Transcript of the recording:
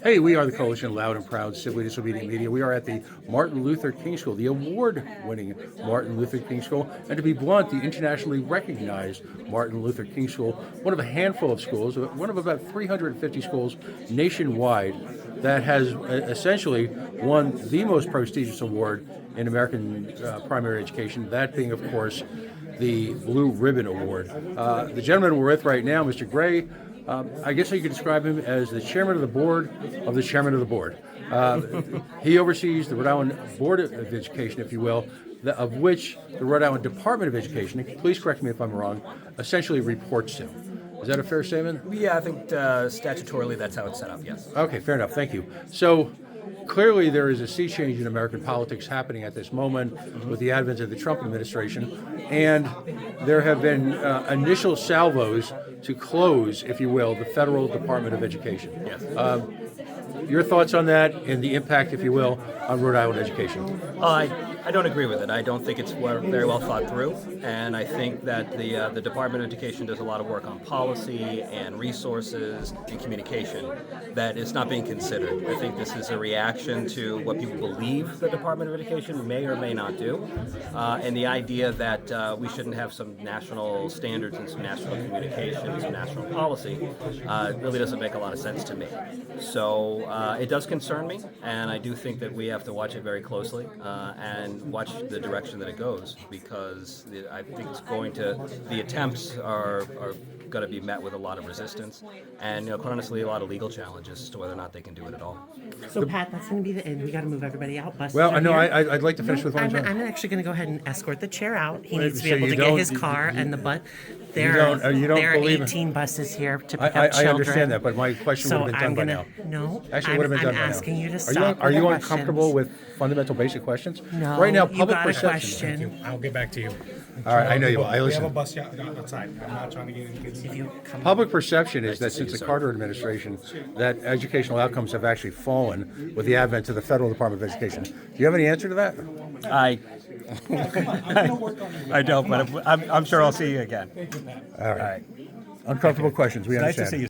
Hey, we are the Coalition of Loud and Proud Civilly Disobedient Media. We are at the Martin Luther King School, the award-winning Martin Luther King School, and to be blunt, the internationally recognized Martin Luther King School, one of a handful of schools, one of about 350 schools nationwide that has essentially won the most prestigious award in American primary education, that being, of course, the Blue Ribbon Award. The gentleman we're with right now, Mr. Gray, I guess you could describe him as the chairman of the board of the chairman of the board. He oversees the Rhode Island Board of Education, if you will, of which the Rhode Island Department of Education, please correct me if I'm wrong, essentially reports to. Is that a fair statement? Yeah, I think statutorily that's how it's set up, yes. Okay, fair enough. Thank you. So clearly there is a sea change in American politics happening at this moment with the advent of the Trump administration, and there have been initial salvos to close, if you will, the Federal Department of Education. Yes. Your thoughts on that and the impact, if you will, on Rhode Island education? I don't agree with it. I don't think it's very well thought through, and I think that the Department of Education does a lot of work on policy and resources and communication that is not being considered. I think this is a reaction to what people believe the Department of Education may or may not do, and the idea that we shouldn't have some national standards and some national communication and some national policy really doesn't make a lot of sense to me. So it does concern me, and I do think that we have to watch it very closely and watch the direction that it goes, because I think the attempts are going to be met with a lot of resistance, and quite honestly, a lot of legal challenges as to whether or not they can do it at all. So Pat, that's going to be the end. We got to move everybody out. Buses Well, are no, here. I'd like to finish with one. I'm actually going to go ahead and escort the chair out. He Wait, needs to be so able you to get don't- his car and the bus. you There don't are believe it? 18 buses here to pick up I children. understand that, but my question So would have been I'm done gonna by now. no. Actually, it would have been I'm done by now. asking you to Are stop. Are with you the uncomfortable questions. with fundamental basic questions? No. Right now, you public got perception. a question. I'll get back to you. All right, I know you will. I We have a listen. bus outside. I'm not trying to get any kids. If you come Public perception is that since the Carter administration, that educational outcomes have actually fallen with the advent of the Federal Department of Education. Do you have any answer to that? I don't, but I'm sure I'll see you again. All right. Uncomfortable questions, we Nice to understand. see you.